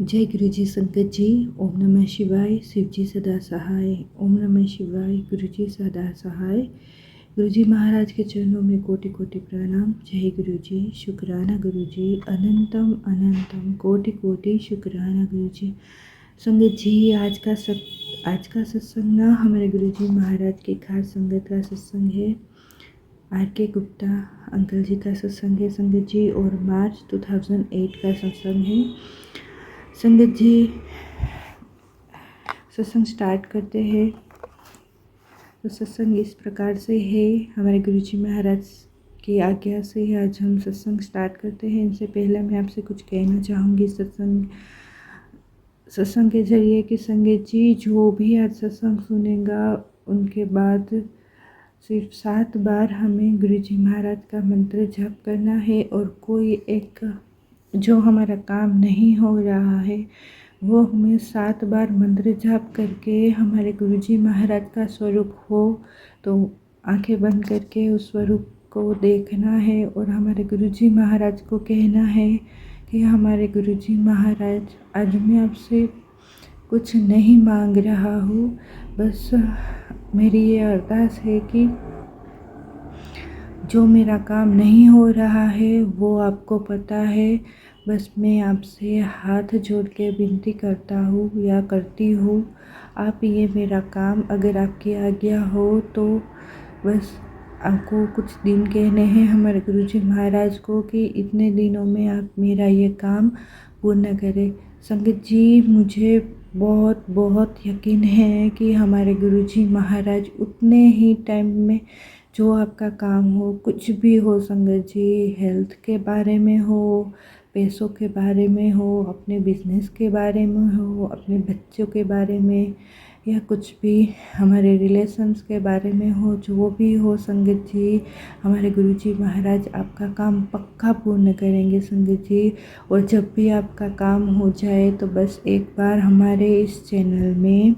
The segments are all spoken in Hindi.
जय गुरु जी संगत जी। ओम नमः शिवाय। शिव जी सदा सहाय। ओम नमः शिवाय। गुरु जी सदा सहाय। गुरु जी महाराज के चरणों में कोटि कोटि प्रणाम। जय गुरु जी। शुक्राना गुरु जी। अनंतम अनंतम कोटि कोटि शुक्राना गुरु जी। संगत जी आज का सत्संग ना हमारे गुरु जी महाराज की खास संगत का सत्संग है। आर के गुप्ता अंकल जी का सत्संग है संगत जी, और मार्च 2008 का सत्संग है संगत जी। सत्संग स्टार्ट करते हैं। तो सत्संग इस प्रकार से है, हमारे गुरुजी महाराज की आज्ञा से आज हम सत्संग स्टार्ट करते हैं। इनसे पहले मैं आपसे कुछ कहना चाहूँगी सत्संग के जरिए कि संगत जी जो भी आज सत्संग सुनेगा उनके बाद सिर्फ 7 बार हमें गुरुजी महाराज का मंत्र जप करना है, और कोई एक जो हमारा काम नहीं हो रहा है वो हमें 7 बार मंत्र जाप करके हमारे गुरुजी महाराज का स्वरूप हो तो आंखें बंद करके उस स्वरूप को देखना है, और हमारे गुरुजी महाराज को कहना है कि हमारे गुरुजी महाराज आज मैं आपसे कुछ नहीं मांग रहा हूँ, बस मेरी ये अरदास है कि जो मेरा काम नहीं हो रहा है वो आपको पता है, बस मैं आपसे हाथ जोड़ के विनती करता हूँ या करती हूँ, आप ये मेरा काम अगर आपकी आज्ञा हो तो बस आपको कुछ दिन कहने हैं हमारे गुरुजी महाराज को कि इतने दिनों में आप मेरा ये काम पूर्ण करें। संगत जी मुझे बहुत बहुत यकीन है कि हमारे गुरुजी महाराज उतने ही टाइम में जो आपका काम हो, कुछ भी हो संगत जी, हेल्थ के बारे में हो, पैसों के बारे में हो, अपने बिजनेस के बारे में हो, अपने बच्चों के बारे में, या कुछ भी हमारे रिलेशंस के बारे में हो, जो भी हो संगत जी, हमारे गुरुजी महाराज आपका काम पक्का पूर्ण करेंगे संगत जी। और जब भी आपका काम हो जाए तो बस एक बार हमारे इस चैनल में,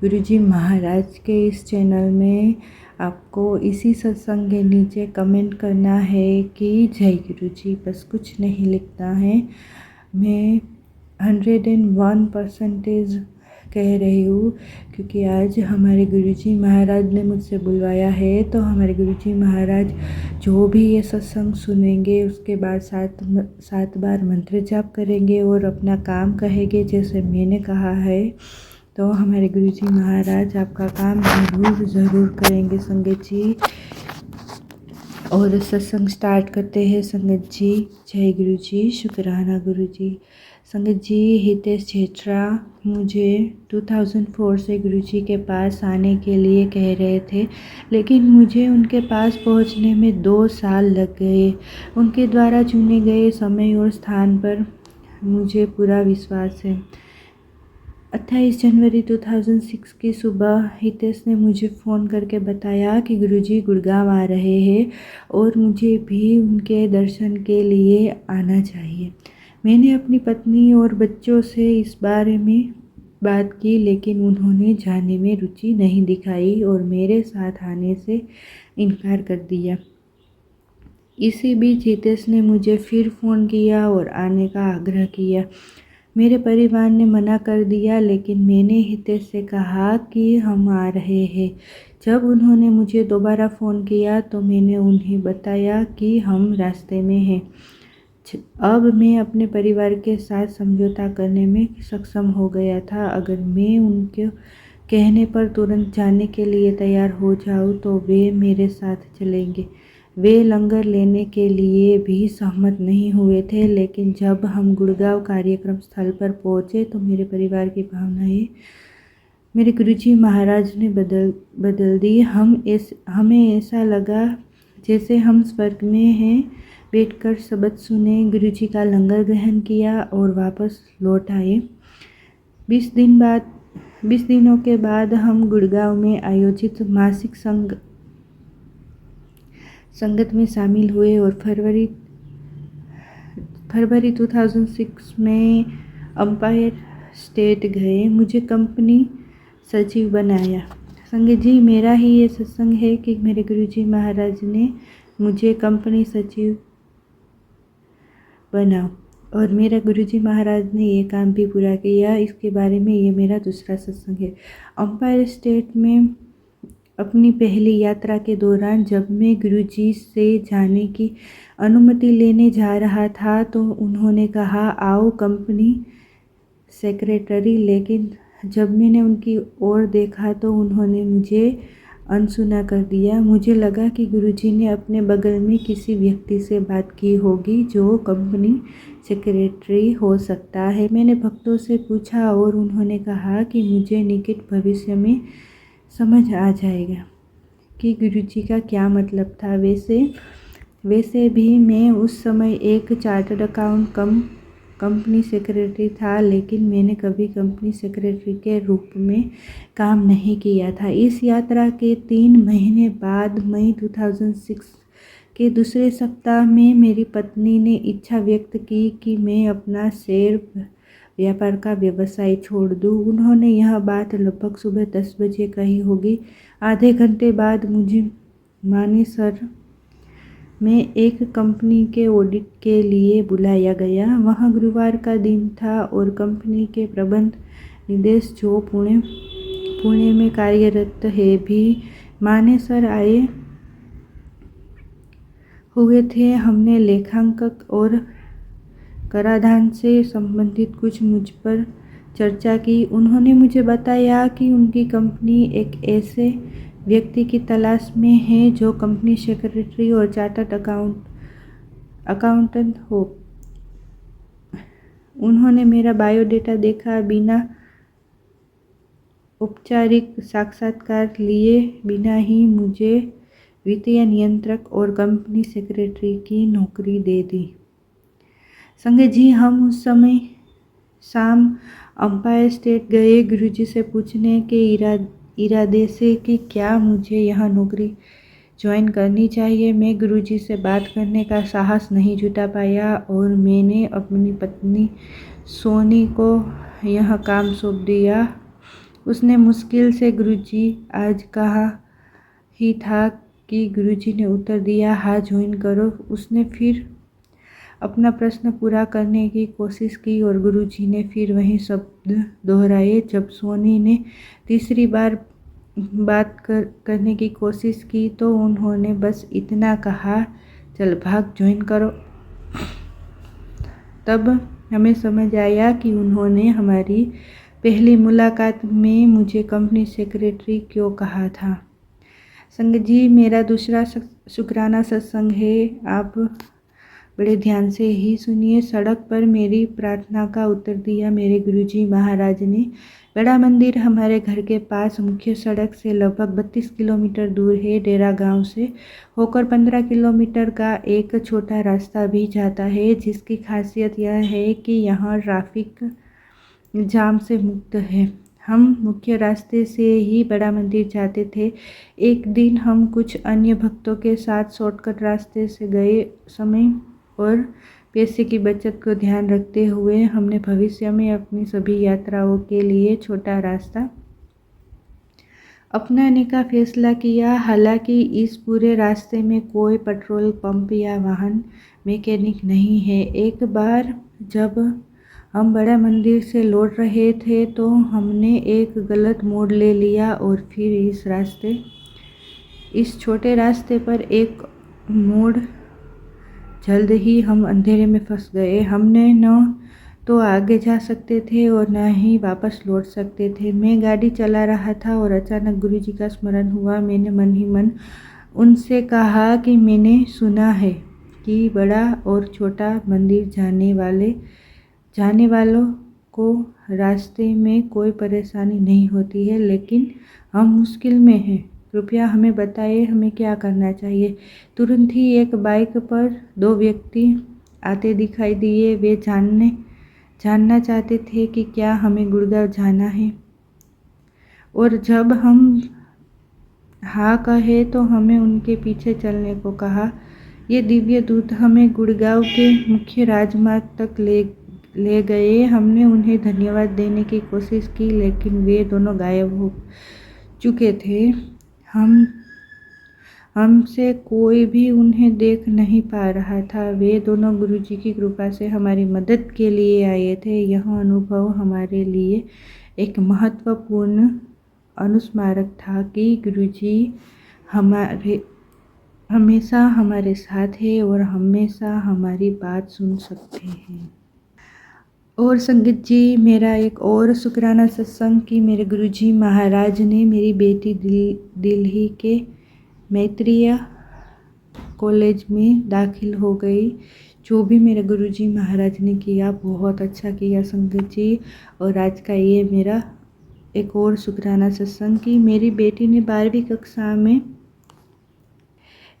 गुरुजी महाराज के इस चैनल में आपको इसी सत्संग के नीचे कमेंट करना है कि जय गुरु जी, बस कुछ नहीं लिखना है। मैं 101% कह रही हूँ, क्योंकि आज हमारे गुरुजी महाराज ने मुझसे बुलवाया है। तो हमारे गुरुजी महाराज जो भी ये सत्संग सुनेंगे उसके बाद 7 बार मंत्र जाप करेंगे और अपना काम कहेंगे जैसे मैंने कहा है। तो हमारे गुरुजी महाराज आपका काम ज़रूर करेंगे संगत जी। और सत्संग स्टार्ट करते हैं संगत जी। जय गुरु जी। शुक्राना गुरु जी। संगत जी हितेश छेत्रा मुझे 2004 से गुरु जी के पास आने के लिए कह रहे थे, लेकिन मुझे उनके पास पहुंचने में 2 साल लग गए। उनके द्वारा चुने गए समय और स्थान पर मुझे पूरा विश्वास है। 28 जनवरी 2006 की सुबह हितेश ने मुझे फ़ोन करके बताया कि गुरुजी गुड़गांव आ रहे हैं और मुझे भी उनके दर्शन के लिए आना चाहिए। मैंने अपनी पत्नी और बच्चों से इस बारे में बात की, लेकिन उन्होंने जाने में रुचि नहीं दिखाई और मेरे साथ आने से इनकार कर दिया। इसी बीच हितेश ने मुझे फिर फ़ोन किया और आने का आग्रह किया। मेरे परिवार ने मना कर दिया, लेकिन मैंने हितेश से कहा कि हम आ रहे हैं। जब उन्होंने मुझे दोबारा फ़ोन किया तो मैंने उन्हें बताया कि हम रास्ते में हैं। अब मैं अपने परिवार के साथ समझौता करने में सक्षम हो गया था। अगर मैं उनके कहने पर तुरंत जाने के लिए तैयार हो जाऊं तो वे मेरे साथ चलेंगे। वे लंगर लेने के लिए भी सहमत नहीं हुए थे, लेकिन जब हम गुड़गांव कार्यक्रम स्थल पर पहुंचे तो मेरे परिवार की भावनाएं मेरे गुरुजी महाराज ने बदल दी। हमें ऐसा लगा जैसे हम स्वर्ग में हैं। बैठकर शब्द सुने, गुरुजी का लंगर ग्रहण किया और वापस लौट आए। 20 दिनों के बाद हम गुड़गांव में आयोजित मासिक संगत में शामिल हुए और फरवरी 2006 में अंपायर स्टेट गए। मुझे कंपनी सचिव बनाया। संगत जी मेरा ही ये सत्संग है कि मेरे गुरुजी महाराज ने मुझे कंपनी सचिव बनाओ। और मेरा गुरुजी महाराज ने ये काम भी पूरा किया। इसके बारे में ये मेरा दूसरा सत्संग है। एम्पायर स्टेट में अपनी पहली यात्रा के दौरान जब मैं गुरुजी से जाने की अनुमति लेने जा रहा था तो उन्होंने कहा, आओ कंपनी सेक्रेटरी। लेकिन जब मैंने उनकी ओर देखा तो उन्होंने मुझे अनसुना कर दिया। मुझे लगा कि गुरुजी ने अपने बगल में किसी व्यक्ति से बात की होगी जो कंपनी सेक्रेटरी हो सकता है। मैंने भक्तों से पूछा और उन्होंने कहा कि मुझे निकट भविष्य में समझ आ जाएगा कि गुरुजी का क्या मतलब था। वैसे भी मैं उस समय एक चार्टर्ड अकाउंट कंपनी सेक्रेटरी था, लेकिन मैंने कभी कंपनी सेक्रेटरी के रूप में काम नहीं किया था। इस यात्रा के 3 महीने बाद मई 2006 के दूसरे सप्ताह में मेरी पत्नी ने इच्छा व्यक्त की कि मैं अपना शेयर व्यापार का व्यवसाय छोड़ दूं। उन्होंने यह बात लगभग सुबह 10 बजे कही होगी। आधे घंटे बाद मुझे मानेसर में एक कंपनी के ऑडिट के लिए बुलाया गया। वह गुरुवार का दिन था और कंपनी के प्रबंध निदेशक जो पुणे में कार्यरत है भी मानेसर आए हुए थे। हमने लेखांकन और कराधान से संबंधित कुछ मुझ पर चर्चा की। उन्होंने मुझे बताया कि उनकी कंपनी एक ऐसे व्यक्ति की तलाश में है जो कंपनी सेक्रेटरी और चार्टर्ड अकाउंटेंट हो। उन्होंने मेरा बायोडेटा देखा। बिना औपचारिक साक्षात्कार लिए बिना ही मुझे वित्तीय नियंत्रक और कंपनी सेक्रेटरी की नौकरी दे दी। संजय जी, हम उस समय शाम एम्पायर स्टेट गए गुरुजी से पूछने के इरादे से कि क्या मुझे यह नौकरी ज्वाइन करनी चाहिए। मैं गुरुजी से बात करने का साहस नहीं जुटा पाया और मैंने अपनी पत्नी सोनी को यह काम सौंप दिया। उसने मुश्किल से गुरुजी आज कहा ही था कि गुरुजी ने उत्तर दिया, हाँ ज्वाइन करो। उसने फिर अपना प्रश्न पूरा करने की कोशिश की और गुरुजी ने फिर वही शब्द दोहराए। जब सोनी ने तीसरी बार बात करने की कोशिश की तो उन्होंने बस इतना कहा, चल भाग ज्वाइन करो। तब हमें समझ आया कि उन्होंने हमारी पहली मुलाकात में मुझे कंपनी सेक्रेटरी क्यों कहा था। संगत जी, मेरा दूसरा शुक्राना सत्संग है। आप बड़े ध्यान से ही सुनिए। सड़क पर मेरी प्रार्थना का उत्तर दिया मेरे गुरुजी महाराज ने। बड़ा मंदिर हमारे घर के पास मुख्य सड़क से लगभग 32 किलोमीटर दूर है। डेरा गांव से होकर 15 किलोमीटर का एक छोटा रास्ता भी जाता है, जिसकी खासियत यह है कि यहाँ ट्रैफिक जाम से मुक्त है। हम मुख्य रास्ते से ही बड़ा मंदिर जाते थे। एक दिन हम कुछ अन्य भक्तों के साथ शॉर्टकट रास्ते से गए। समय और पैसे की बचत को ध्यान रखते हुए हमने भविष्य में अपनी सभी यात्राओं के लिए छोटा रास्ता अपनाने का फैसला किया। हालांकि इस पूरे रास्ते में कोई पेट्रोल पंप या वाहन मैकेनिक नहीं है। एक बार जब हम बड़ा मंदिर से लौट रहे थे तो हमने एक गलत मोड़ ले लिया और फिर इस छोटे रास्ते पर एक मोड़ जल्द ही हम अंधेरे में फंस गए। हमने न तो आगे जा सकते थे और न ही वापस लौट सकते थे। मैं गाड़ी चला रहा था और अचानक गुरुजी का स्मरण हुआ। मैंने मन ही मन उनसे कहा कि मैंने सुना है कि बड़ा और छोटा मंदिर जाने वालों को रास्ते में कोई परेशानी नहीं होती है, लेकिन हम मुश्किल में हैं। कृपया हमें बताइए हमें क्या करना चाहिए। तुरंत ही एक बाइक पर 2 व्यक्ति आते दिखाई दिए। वे जानना चाहते थे कि क्या हमें गुड़गांव जाना है, और जब हम हाँ कहे तो हमें उनके पीछे चलने को कहा। ये दिव्य दूत हमें गुड़गांव के मुख्य राजमार्ग तक ले गए। हमने उन्हें धन्यवाद देने की कोशिश की, लेकिन वे दोनों गायब हो चुके थे। हमसे कोई भी उन्हें देख नहीं पा रहा था। वे दोनों गुरुजी की कृपा से हमारी मदद के लिए आए थे। यह अनुभव हमारे लिए एक महत्वपूर्ण अनुस्मारक था कि गुरुजी हमेशा हमारे साथ है और हमेशा हमारी बात सुन सकते हैं। और संगत जी, मेरा एक और शुक्राना सत्संग कि मेरे गुरुजी महाराज ने मेरी बेटी दिल्ली के मैत्रेय कॉलेज में दाखिल हो गई। जो भी मेरे गुरुजी महाराज ने किया बहुत अच्छा किया संगत जी। और आज का ये मेरा एक और शुक्राना सत्संग कि मेरी बेटी ने 12वीं कक्षा में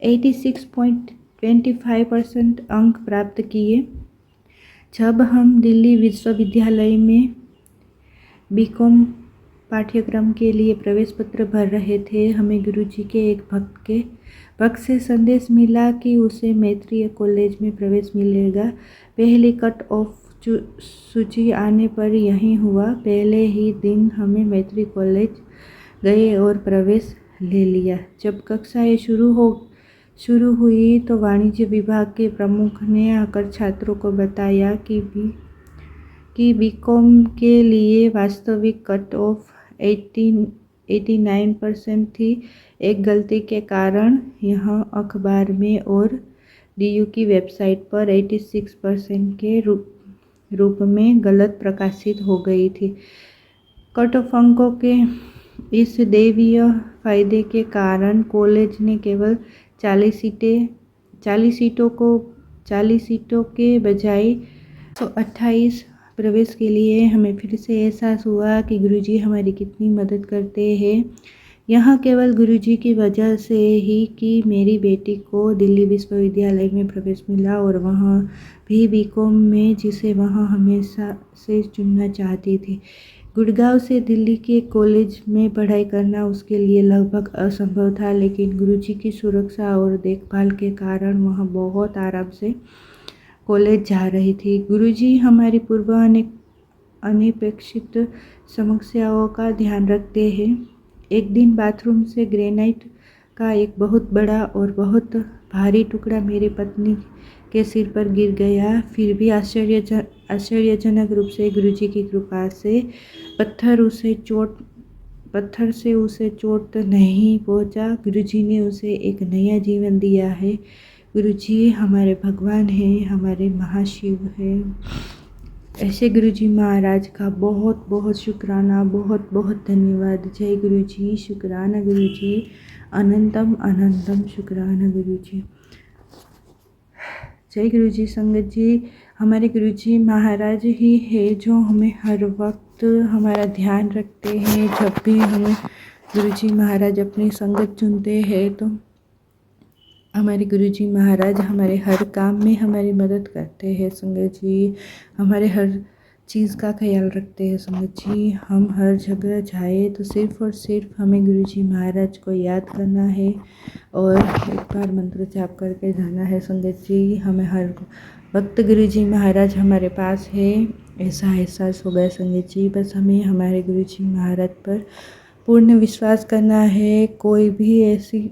86.25% अंक प्राप्त किए। जब हम दिल्ली विश्वविद्यालय में बीकॉम पाठ्यक्रम के लिए प्रवेश पत्र भर रहे थे, हमें गुरुजी के एक भक्त से संदेश मिला कि उसे मैत्रेय कॉलेज में प्रवेश मिलेगा। पहली कट ऑफ सूची आने पर यही हुआ। पहले ही दिन हमें मैत्रेय कॉलेज गए और प्रवेश ले लिया। जब कक्षाएं शुरू हुई तो वाणिज्य विभाग के प्रमुख ने आकर छात्रों को बताया कि बीकॉम के लिए वास्तविक कट ऑफ 89% थी। एक गलती के कारण यह अखबार में और डीयू की वेबसाइट पर 86% के रूप में गलत प्रकाशित हो गई थी। कट ऑफ अंकों के इस दैवीय फायदे के कारण कॉलेज ने केवल 40 सीटों के बजाय 128 प्रवेश के लिए। हमें फिर से एहसास हुआ कि गुरुजी हमारी कितनी मदद करते हैं। यह केवल गुरुजी की वजह से ही कि मेरी बेटी को दिल्ली विश्वविद्यालय में प्रवेश मिला और वहाँ भी बीकॉम में, जिसे वहाँ हमेशा से चुनना चाहती थी। गुड़गांव से दिल्ली के कॉलेज में पढ़ाई करना उसके लिए लगभग असंभव था, लेकिन गुरुजी की सुरक्षा और देखभाल के कारण वह बहुत आराम से कॉलेज जा रही थी। गुरुजी हमारी पूर्व अनपेक्षित समस्याओं का ध्यान रखते हैं। एक दिन बाथरूम से ग्रेनाइट का एक बहुत बड़ा और बहुत भारी टुकड़ा मेरी पत्नी के सिर पर गिर गया। फिर भी आश्चर्यजनक रूप से गुरुजी की कृपा से पत्थर से उसे चोट नहीं पहुंचा। गुरुजी ने उसे एक नया जीवन दिया है। गुरुजी हमारे भगवान हैं, हमारे महाशिव हैं। ऐसे गुरुजी महाराज का बहुत बहुत शुक्राना, बहुत बहुत धन्यवाद। जय गुरुजी, शुक्राना गुरुजी, अनंतम अनंतम शुक्राना गुरुजी। जय गुरुजी। संगत जी, हमारे गुरुजी महाराज ही है जो हमें हर वक्त हमारा ध्यान रखते हैं। जब भी हमें गुरुजी महाराज अपनी संगत चुनते हैं तो हमारे गुरुजी महाराज हमारे हर काम में हमारी मदद करते हैं। संगत जी, हमारे हर चीज़ का ख्याल रखते हैं। संगत जी, हम हर जगह जाए तो सिर्फ और सिर्फ हमें गुरुजी महाराज को याद करना है और एक बार मंत्र जाप करके जाना है। संगत जी, हमें हर वक्त गुरुजी महाराज हमारे पास है ऐसा एहसास हो गया। संगत जी, बस हमें हमारे गुरुजी महाराज पर पूर्ण विश्वास करना है। कोई भी ऐसी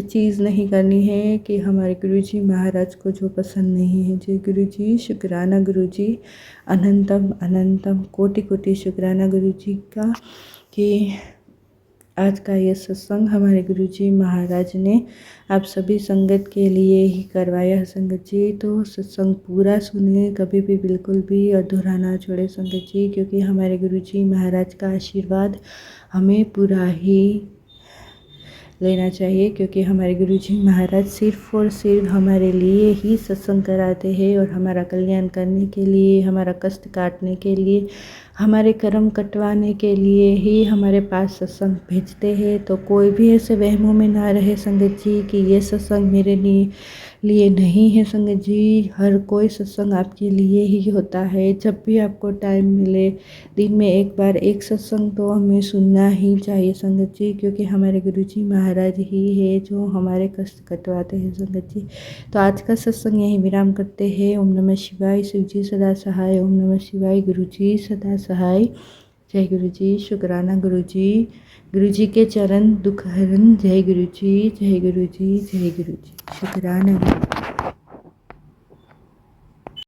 चीज़ नहीं करनी है कि हमारे गुरुजी महाराज को जो पसंद नहीं है। जय गुरुजी, शुक्राना गुरुजी, अनंतम अनंतम कोटि कोटि शुक्राना गुरुजी का कि आज का ये सत्संग हमारे गुरुजी महाराज ने आप सभी संगत के लिए ही करवाया है। संगत जी, तो सत्संग पूरा सुनिए, कभी भी बिल्कुल भी अधूरा ना छोड़े संगत जी, क्योंकि हमारे गुरुजी महाराज का आशीर्वाद हमें पूरा ही लेना चाहिए। क्योंकि हमारे गुरुजी महाराज सिर्फ और सिर्फ हमारे लिए ही सत्संग कराते हैं और हमारा कल्याण करने के लिए, हमारा कष्ट काटने के लिए, हमारे कर्म कटवाने के लिए ही हमारे पास सत्संग भेजते हैं। तो कोई भी ऐसे वहमों में ना रहे संगत जी कि ये सत्संग मेरे लिए नहीं है। संगत जी, हर कोई सत्संग आपके लिए ही होता है। जब भी आपको टाइम मिले, दिन में एक बार एक सत्संग तो हमें सुनना ही चाहिए संगत जी, क्योंकि हमारे गुरुजी महाराज ही है जो हमारे कष्ट कटवाते हैं। संगत जी, तो आज का सत्संग यहीं विराम करते हैं। ओम नमः शिवाय। शिव जी सदा सहाय। ओम नमः शिवाय। गुरुजी सदा सहाय। जय गुरु जी। शुक्राना गुरु जी के चरण दुख हरन। जय गुरु जी, जय गुरु जी, जय गुरु जी। शुक्राना गुरु जी।